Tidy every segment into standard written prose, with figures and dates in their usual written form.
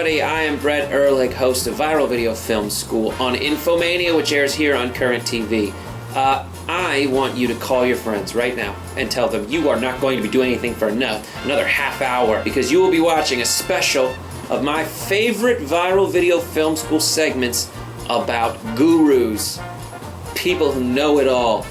everybody, I am Brett Erlich, host of Viral Video Film School on Infomania, which airs here on Current TV. I want you to call your friends right now and tell them you are not going to be doing anything for another half hour, because you will be watching a special of my favorite Viral Video Film School segments about gurus, people who know it all,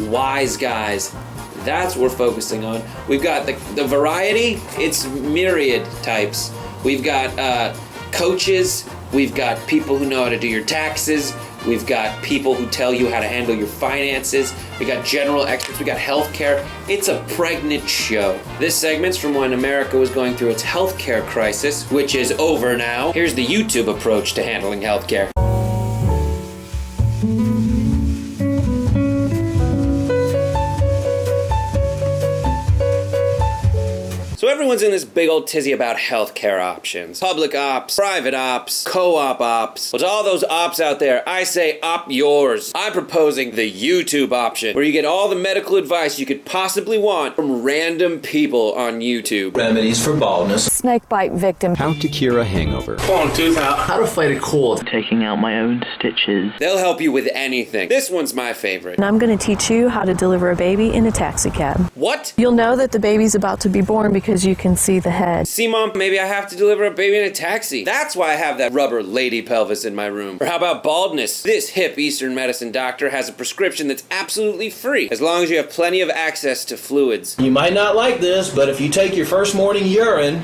wise guys. That's what we're focusing on. We've got the variety, it's myriad types. We've got coaches, we've got people who know how to do your taxes, we've got people who tell you how to handle your finances, we got general experts, we got healthcare. It's a pregnant show. This segment's from when America was going through its healthcare crisis, which is over now. Here's the YouTube approach to handling healthcare. So everyone's in this big old tizzy about healthcare options. Public ops, private ops, co-op ops. Well, to all those ops out there, I say op yours. I'm proposing the YouTube option, where you get all the medical advice you could possibly want from random people on YouTube. Remedies for baldness. Snake bite victim. How to cure a hangover. Pulling tooth out. How to fight a cold. Taking out my own stitches. They'll help you with anything. This one's my favorite. And I'm going to teach you how to deliver a baby in a taxi cab. What? You'll know that the baby's about to be born because you can see the head. See, Mom, maybe I have to deliver a baby in a taxi. That's why I have that rubber lady pelvis in my room. Or how about baldness? This hip Eastern medicine doctor has a prescription that's absolutely free, as long as you have plenty of access to fluids. You might not like this, but if you take your first morning urine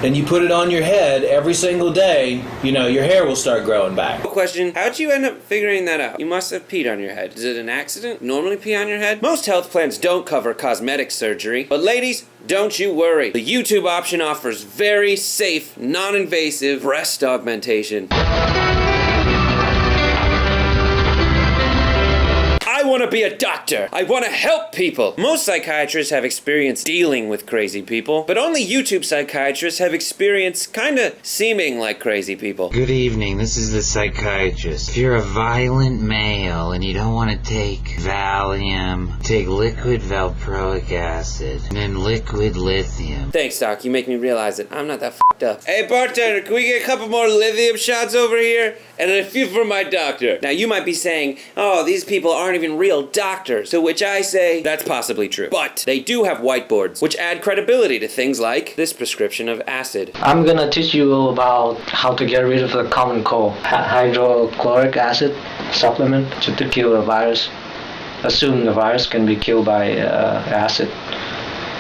and you put it on your head every single day, you know, your hair will start growing back. Question, how'd you end up figuring that out? You must have peed on your head. Is it an accident? Normally pee on your head? Most health plans don't cover cosmetic surgery, but ladies, don't you worry. The YouTube option offers very safe, non-invasive breast augmentation. I want to be a doctor. I want to help people. Most psychiatrists have experience dealing with crazy people, but only YouTube psychiatrists have experience kind of seeming like crazy people. Good evening, this is the psychiatrist. If you're a violent male and you don't want to take Valium, take liquid valproic acid and then liquid lithium. Thanks, Doc. You make me realize that I'm not that f***ed up. Hey, bartender, can we get a couple more lithium shots over here? And a few for my doctor. Now, you might be saying, oh, these people aren't even real doctors. To which I say, that's possibly true. But they do have whiteboards, which add credibility to things like this prescription of acid. I'm gonna teach you about how to get rid of the common cold. Hydrochloric acid supplement to kill a virus. Assume the virus can be killed by acid.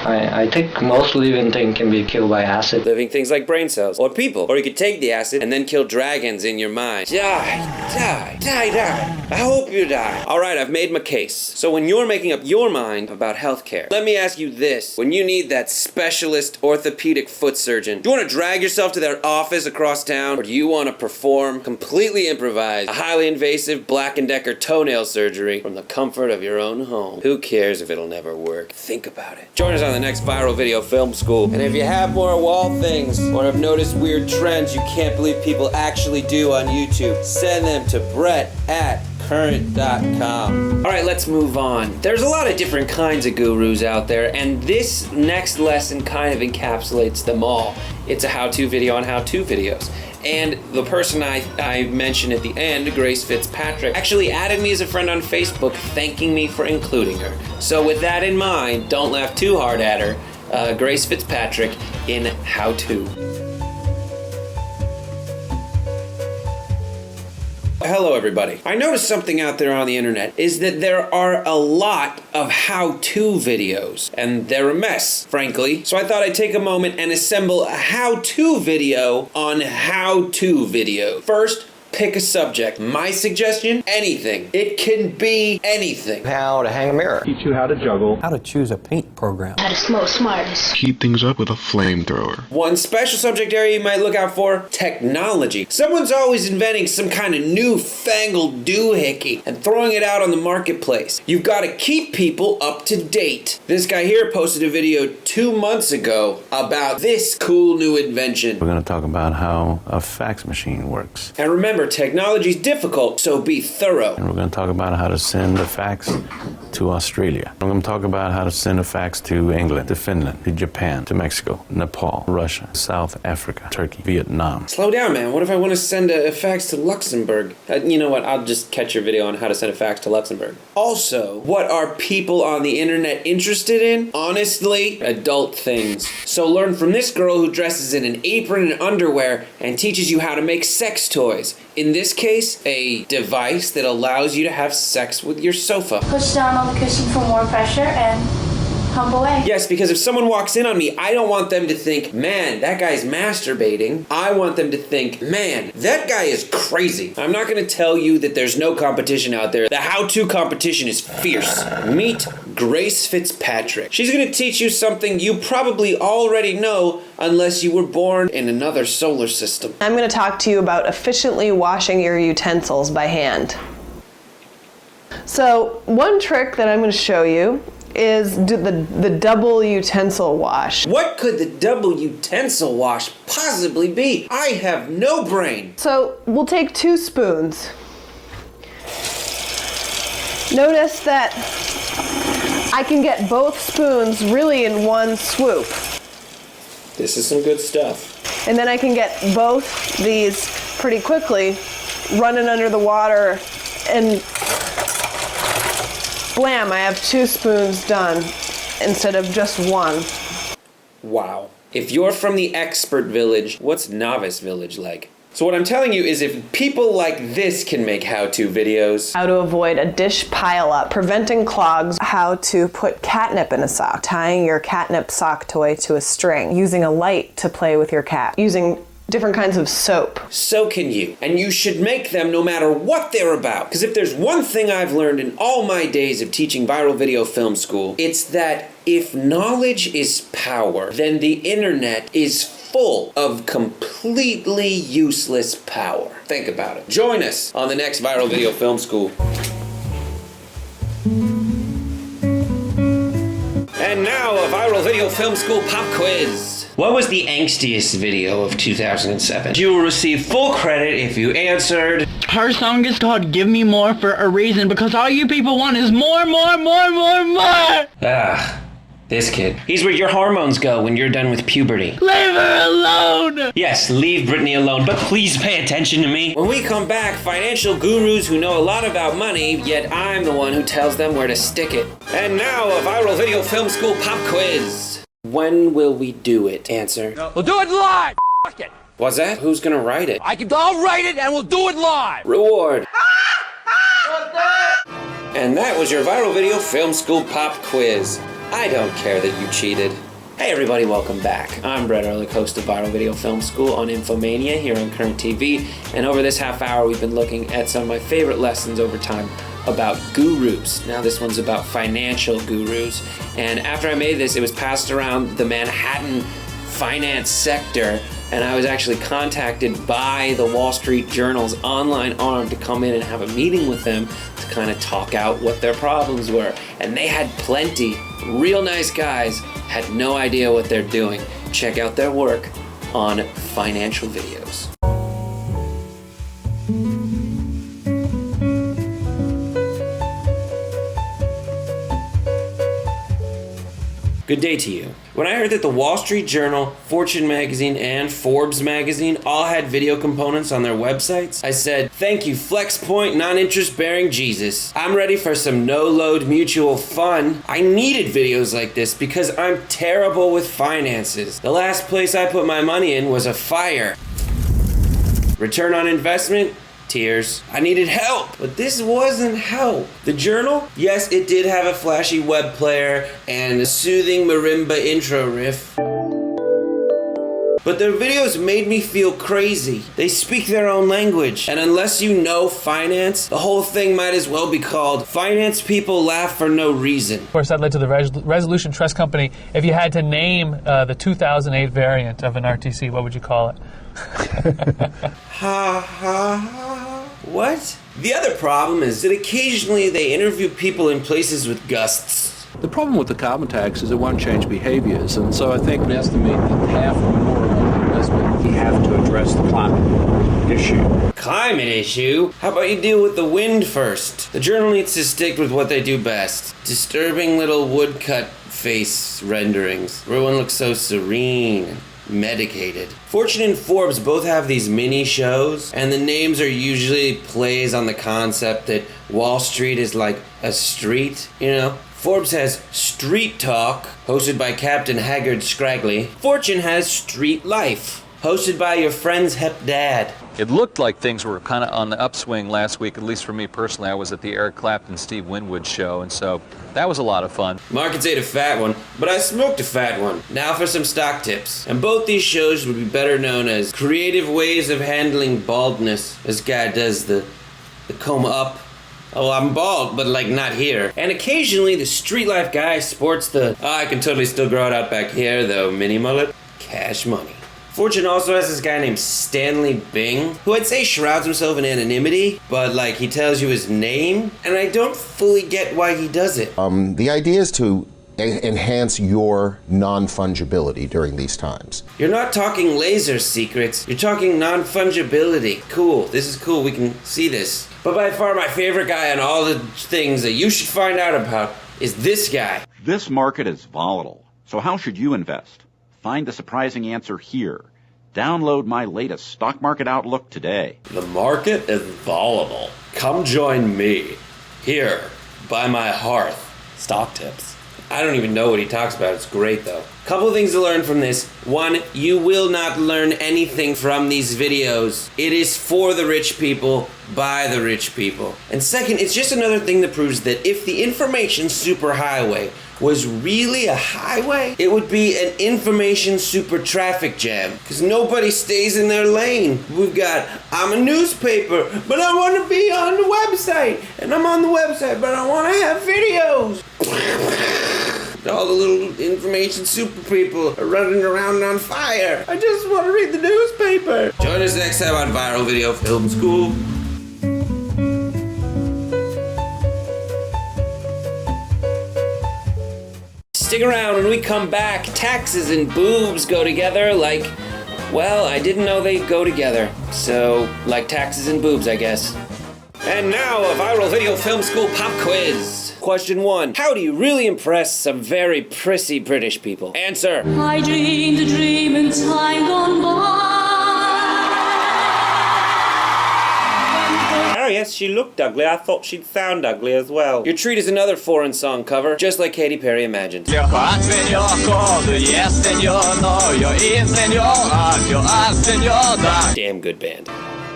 I think most living things can be killed by acid. Living things like brain cells, or people. Or you could take the acid and then kill dragons in your mind. Die. I hope you die. Alright, I've made my case. So when you're making up your mind about healthcare, let me ask you this. When you need that specialist orthopedic foot surgeon, do you want to drag yourself to their office across town? Or do you want to perform, completely improvised, a highly invasive Black & Decker toenail surgery from the comfort of your own home? Who cares if it'll never work? Think about it. Join us on the next Viral Video Film School. And if you have more wall things or have noticed weird trends you can't believe people actually do on YouTube, send them to brett@current.com. Alright, let's move on. There's a lot of different kinds of gurus out there, and this next lesson kind of encapsulates them all. It's a how-to video on how-to videos. And the person I mentioned at the end, Grace Fitzpatrick, actually added me as a friend on Facebook, thanking me for including her. So with that in mind, don't laugh too hard at her. Grace Fitzpatrick in How To. Hello everybody. I noticed something out there on the internet is that there are a lot of how-to videos, and they're a mess, frankly. So I thought I'd take a moment and assemble a how-to video on how-to videos. First, pick a subject. My suggestion, anything. It can be anything. How to hang a mirror. Teach you how to juggle. How to choose a paint program. How to smoke smartest. Heat things up with a flamethrower. One special subject area you might look out for, technology. Someone's always inventing some kind of newfangled doohickey and throwing it out on the marketplace. You've got to keep people up to date. This guy here posted a video 2 months ago about this cool new invention. We're going to talk about how a fax machine works. And remember, technology's difficult, so be thorough. And we're going to talk about how to send a fax to Australia. I'm going to talk about how to send a fax to England, to Finland, to Japan, to Mexico, Nepal, Russia, South Africa, Turkey, Vietnam. Slow down, man. What if I want to send a fax to Luxembourg? You know what? I'll just catch your video on how to send a fax to Luxembourg. Also, what are people on the internet interested in? Honestly, adult things. So learn from this girl who dresses in an apron and underwear and teaches you how to make sex toys. In this case, a device that allows you to have sex with your sofa. Push down on the cushion for more pressure and hump away. Yes, because if someone walks in on me, I don't want them to think, man, that guy's masturbating. I want them to think, man, that guy is crazy. I'm not going to tell you that there's no competition out there. The how-to competition is fierce. Meet Grace Fitzpatrick. She's going to teach you something you probably already know unless you were born in another solar system. I'm going to talk to you about efficiently washing your utensils by hand. So one trick that I'm going to show you is the double utensil wash. What could the double utensil wash possibly be? I have no brain. So we'll take 2 spoons. Notice that I can get both spoons really in one swoop. This is some good stuff. And then I can get both these pretty quickly, running under the water, and blam, I have 2 spoons done instead of just 1. Wow. If you're from the expert village, what's novice village like? So what I'm telling you is if people like this can make how-to videos. How to avoid a dish pileup, preventing clogs, how to put catnip in a sock, tying your catnip sock toy to a string, using a light to play with your cat, using different kinds of soap. So can you. And you should make them no matter what they're about. Because if there's one thing I've learned in all my days of teaching viral video film school, it's that if knowledge is power, then the internet is full of completely useless power. Think about it. Join us on the next Viral Video Film School. And now a Viral Video Film School pop quiz. What was the angstiest video of 2007? You will receive full credit if you answered. Her song is called Give Me More for a reason, because all you people want is more, more, more, more, more! Ah, this kid. He's where your hormones go when you're done with puberty. Leave her alone! Yes, leave Britney alone, but please pay attention to me. When we come back, financial gurus who know a lot about money, yet I'm the one who tells them where to stick it. And now a Viral Video Film School pop quiz. When will we do it? Answer. We'll do it live! F*** it! What's that? Who's gonna write it? I'll write it and we'll do it live! Reward. And that was your Viral Video Film School pop quiz. I don't care that you cheated. Hey everybody, welcome back. I'm Brett Erlich, host of Viral Video Film School on Infomania here on Current TV. And over this half hour, we've been looking at some of my favorite lessons over time about gurus. Now this one's about financial gurus. And after I made this, it was passed around the Manhattan finance sector, and I was actually contacted by the Wall Street Journal's online arm to come in and have a meeting with them to kind of talk out what their problems were. And they had plenty. Real nice guys, had no idea what they're doing. Check out their work on Financial Videos. Good day to you. When I heard that the Wall Street Journal, Fortune magazine, and Forbes magazine all had video components on their websites, I said, thank you, FlexPoint, non-interest-bearing Jesus. I'm ready for some no-load mutual fun. I needed videos like this because I'm terrible with finances. The last place I put my money in was a fire. Return on investment? Tears. I needed help, but this wasn't help. The Journal? Yes, it did have a flashy web player and a soothing marimba intro riff. But their videos made me feel crazy. They speak their own language, and unless you know finance, the whole thing might as well be called Finance People Laugh for No Reason. Of course, that led to the Resolution Trust Company. If you had to name the 2008 variant of an RTC, what would you call it? Ha ha ha. What? The other problem is that occasionally they interview people in places with gusts. The problem with the carbon tax is it won't change behaviors, and so I think we estimate that half or more of the investment we have to address the climate. issue. Climate issue? How about you deal with the wind first? The journal needs to stick with what they do best. Disturbing little woodcut face renderings. Everyone looks so serene and medicated. Fortune and Forbes both have these mini shows, and the names are usually plays on the concept that Wall Street is like a street, you know? Forbes has Street Talk, hosted by Captain Haggard Scraggly. Fortune has Street Life, hosted by your friend's hep dad. It looked like things were kind of on the upswing last week, at least for me personally. I was at the Eric Clapton, Steve Winwood show, and so that was a lot of fun. Markets ate a fat one, but I smoked a fat one. Now for some stock tips. And both these shows would be better known as creative ways of handling baldness. This guy does the comb up. Oh, I'm bald, but like not here. And occasionally the street life guy sports the, I can totally still grow it out back here though, mini mullet. Cash money. Fortune also has this guy named Stanley Bing, who I'd say shrouds himself in anonymity, but like he tells you his name, and I don't fully get why he does it. The idea is to enhance your non-fungibility during these times. You're not talking laser secrets, you're talking non-fungibility. Cool, this is cool, we can see this. But by far my favorite guy on all the things that you should find out about is this guy. This market is volatile, so how should you invest? Find the surprising answer here. Download my latest stock market outlook today. The market is volatile. Come join me here by my hearth. Stock tips. I don't even know what he talks about. It's great though. Couple of things to learn from this. One, you will not learn anything from these videos. It is for the rich people, by the rich people. And second, it's just another thing that proves that if the information superhighway was really a highway, it would be an information super traffic jam, because nobody stays in their lane. We've got, I'm a newspaper, but I want to be on the website, and I'm on the website, but I want to have videos. All the little information super people are running around on fire. I just want to read the newspaper. Join us next time on Viral Video Film School. Stick around when we come back. Taxes and boobs go together like, well, I didn't know they go together. So, like taxes and boobs, I guess. And now, a Viral Video Film School pop quiz. Question 1. How do you really impress some very prissy British people? Answer. I dreamed a dream in time gone by. Oh yes, she looked ugly. I thought she'd sound ugly as well. Your treat is another foreign song cover, just like Katy Perry imagined. Damn good band.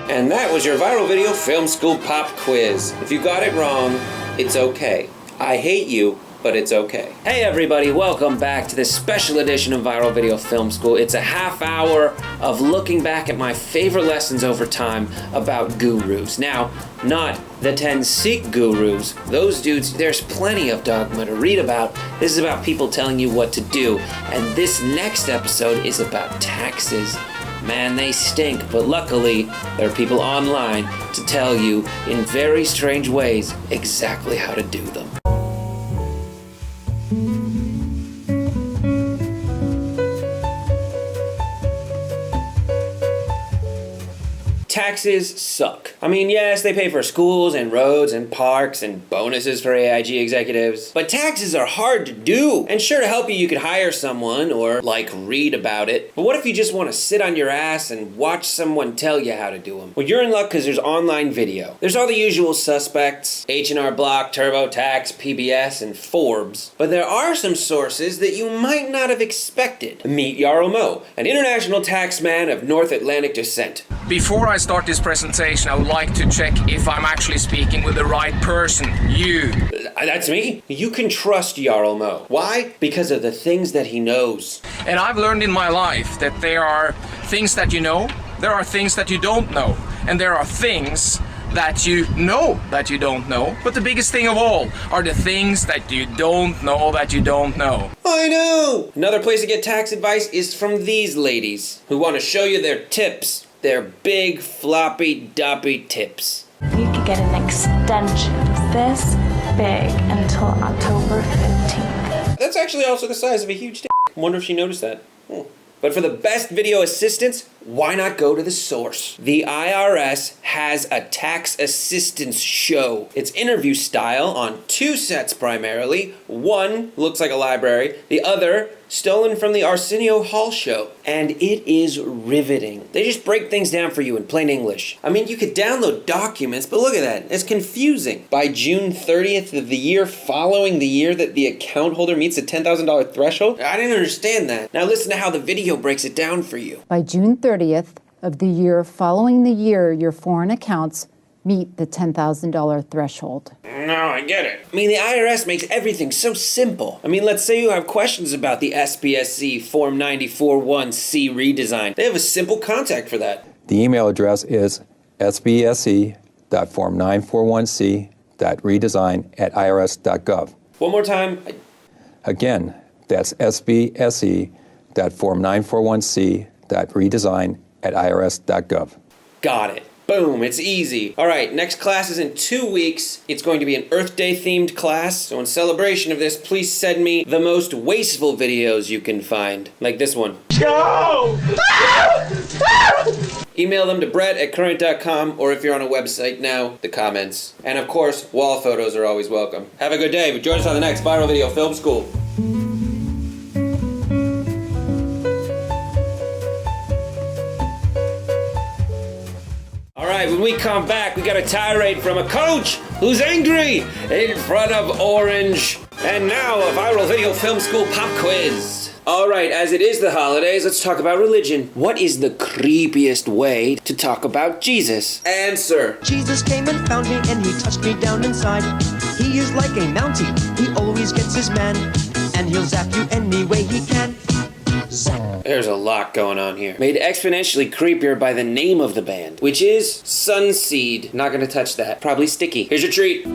And that was your Viral Video Film School pop quiz. If you got it wrong, it's okay. I hate you, but it's okay. Hey everybody, welcome back to this special edition of Viral Video Film School. It's a half hour of looking back at my favorite lessons over time about gurus. Now, not the 10 Sikh gurus. Those dudes, there's plenty of dogma to read about. This is about people telling you what to do. And this next episode is about taxes. Man, they stink, but luckily, there are people online to tell you, in very strange ways, exactly how to do them. Taxes suck. I mean, yes, they pay for schools and roads and parks and bonuses for AIG executives, but taxes are hard to do. And sure, to help you, you could hire someone or, like, read about it. But what if you just want to sit on your ass and watch someone tell you how to do them? Well, you're in luck because there's online video. There's all the usual suspects, H&R Block, TurboTax, PBS, and Forbes. But there are some sources that you might not have expected. Meet Jarl Mo, an international taxman of North Atlantic descent. Before I start this presentation, I would like to check if I'm actually speaking with the right person. You. That's me? You can trust Jarl Mo. Why? Because of the things that he knows. And I've learned in my life that there are things that you know, there are things that you don't know, and there are things that you know that you don't know. But the biggest thing of all are the things that you don't know that you don't know. I know! Another place to get tax advice is from these ladies who want to show you their tips. Their big, floppy, doppy tips. You could get an extension this big until October 15th. That's actually also the size of a huge dick. Wonder if she noticed that. But for the best video assistance, Why not go to the source? The IRS has a tax assistance show. It's interview style on 2 sets primarily. One looks like a library, the other stolen from the Arsenio Hall show. And it is riveting. They just break things down for you in plain English. I mean, you could download documents, but look at that. It's confusing. By June 30th of the year following the year that the account holder meets the $10,000 threshold? I didn't understand that. Now listen to how the video breaks it down for you. By June 30th of the year following the year your foreign accounts meet the $10,000 threshold. No, I get it. I mean, the IRS makes everything so simple. I mean, let's say you have questions about the SPSC Form 941C redesign. They have a simple contact for that. The email address is sbse.form941c.redesign@irs.gov. One more time. Again, that's sbse.form941c.redesign@irs.gov. Got it. Boom, it's easy. All right, next class is in 2 weeks. It's going to be an Earth Day themed class. So in celebration of this, please send me the most wasteful videos you can find. Like this one. Go! Email them to brett@current.com, or if you're on a website now, the comments. And of course, wall photos are always welcome. Have a good day. Join us on the next Viral Video Film School. All right, when we come back, we got a tirade from a coach who's angry in front of Orange. And now, a Viral Video Film School pop quiz. All right, as it is the holidays, let's talk about religion. What is the creepiest way to talk about Jesus? Answer. Jesus came and found me, and he touched me down inside. He is like a Mountie, he always gets his man, and he'll zap you any way he can. There's a lot going on here. Made exponentially creepier by the name of the band, which is Sunseed. Not gonna touch that. Probably sticky. Here's your treat.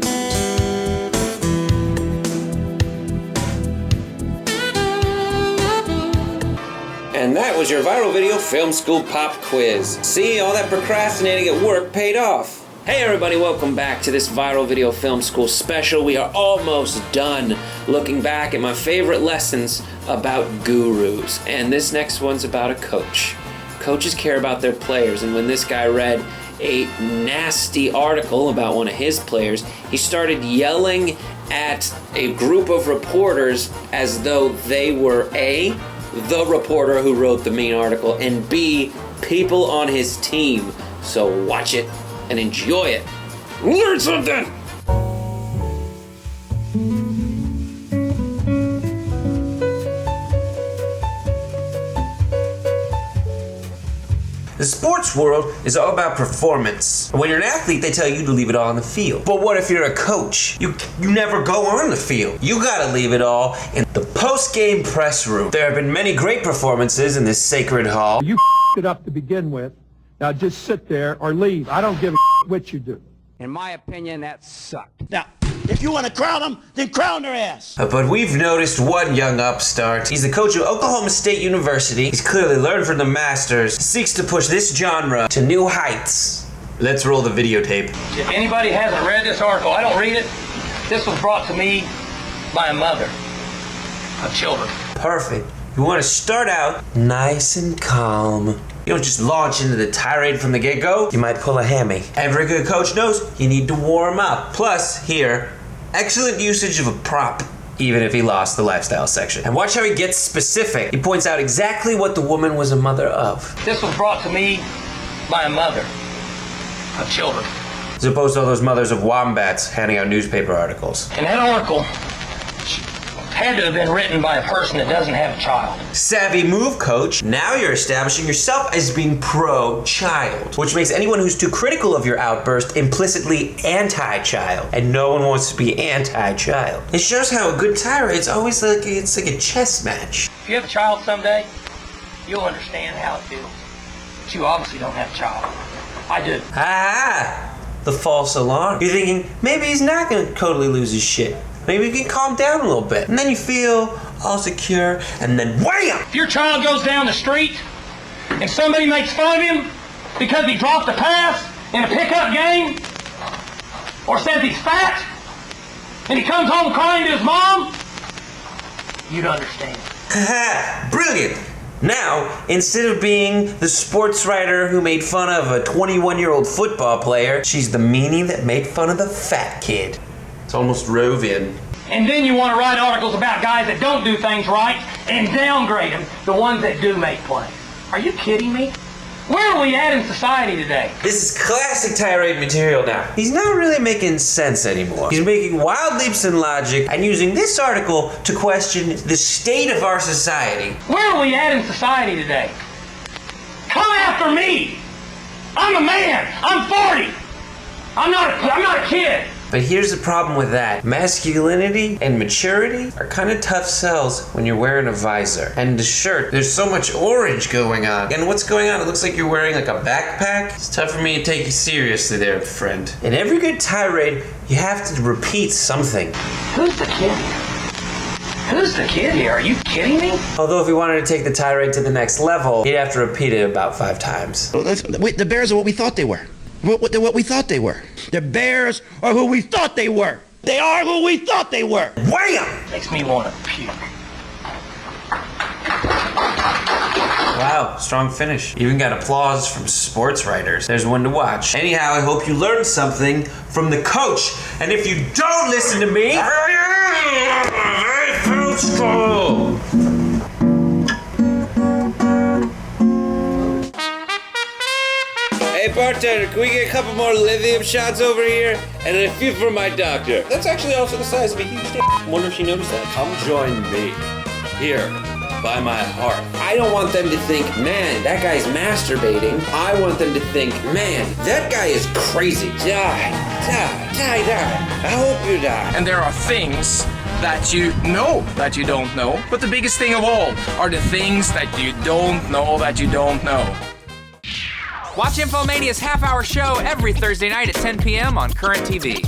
And that was your Viral Video Film School pop quiz. See, all that procrastinating at work paid off. Hey everybody, welcome back to this Viral Video Film School special. We are almost done looking back at my favorite lessons about gurus. And this next one's about a coach. Coaches care about their players, and when this guy read a nasty article about one of his players, he started yelling at a group of reporters as though they were A, the reporter who wrote the mean article, and B, people on his team. So watch it and enjoy it. Learn something! The sports world is all about performance. When you're an athlete, they tell you to leave it all on the field. But what if you're a coach? You never go on the field. You gotta leave it all in the post-game press room. There have been many great performances in this sacred hall. You it up to begin with. Now just sit there or leave. I don't give a what you do. In my opinion, that sucked. Now, if you want to crown them, then crown their ass. But we've noticed one young upstart. He's the coach of Oklahoma State University. He's clearly learned from the masters. Seeks to push this genre to new heights. Let's roll the videotape. If anybody hasn't read this article, I don't read it. This was brought to me by a mother of children. Perfect. You want to start out nice and calm. You don't just launch into the tirade from the get-go. You might pull a hammy. Every good coach knows you need to warm up. Plus, here, excellent usage of a prop, even if he lost the lifestyle section. And watch how he gets specific. He points out exactly what the woman was a mother of. This was brought to me by a mother of children. As opposed to all those mothers of wombats handing out newspaper articles. And that article had to have been written by a person that doesn't have a child. Savvy move, coach. Now you're establishing yourself as being pro-child, which makes anyone who's too critical of your outburst implicitly anti-child, and no one wants to be anti-child. It shows how a good tirade's always like a chess match. If you have a child someday, you'll understand how it feels. But you obviously don't have a child. I do. Ah, the false alarm. You're thinking, maybe he's not gonna totally lose his shit. Maybe you can calm down a little bit. And then you feel all secure, and then wham! If your child goes down the street and somebody makes fun of him because he dropped a pass in a pickup game, or says he's fat, and he comes home crying to his mom, you'd understand. Brilliant! Now, instead of being the sports writer who made fun of a 21-year-old football player, she's the meanie that made fun of the fat kid. It's almost Rovian. And then you want to write articles about guys that don't do things right and downgrade them, the ones that do make plays. Are you kidding me? Where are we at in society today? This is classic tirade material now. He's not really making sense anymore. He's making wild leaps in logic and using this article to question the state of our society. Where are we at in society today? Come after me! I'm a man! I'm 40! I'm not a kid! But here's the problem with that. Masculinity and maturity are kind of tough sells when you're wearing a visor. And the shirt, there's so much orange going on. And what's going on? It looks like you're wearing like a backpack. It's tough for me to take you seriously there, friend. In every good tirade, you have to repeat something. Who's the kid here? Who's the kid here? Are you kidding me? Although if he wanted to take the tirade to the next level, he'd have to repeat it about 5 times. Wait, the Bears are what we thought they were. What we thought they were. The Bears are who we thought they were. They are who we thought they were. Wham! Makes me want to puke. Wow, strong finish. Even got applause from sports writers. There's one to watch. Anyhow, I hope you learned something from the coach. And if you don't listen to me, hey bartender, can we get a couple more lithium shots over here? And a few for my doctor. That's actually also the size of a huge dick. Wonder if she noticed that. Come join me. Here, by my heart. I don't want them to think, man, that guy's masturbating. I want them to think, man, that guy is crazy. Die. I hope you die. And there are things that you know that you don't know. But the biggest thing of all are the things that you don't know that you don't know. Watch Infomania's half-hour show every Thursday night at 10 p.m. on Current TV.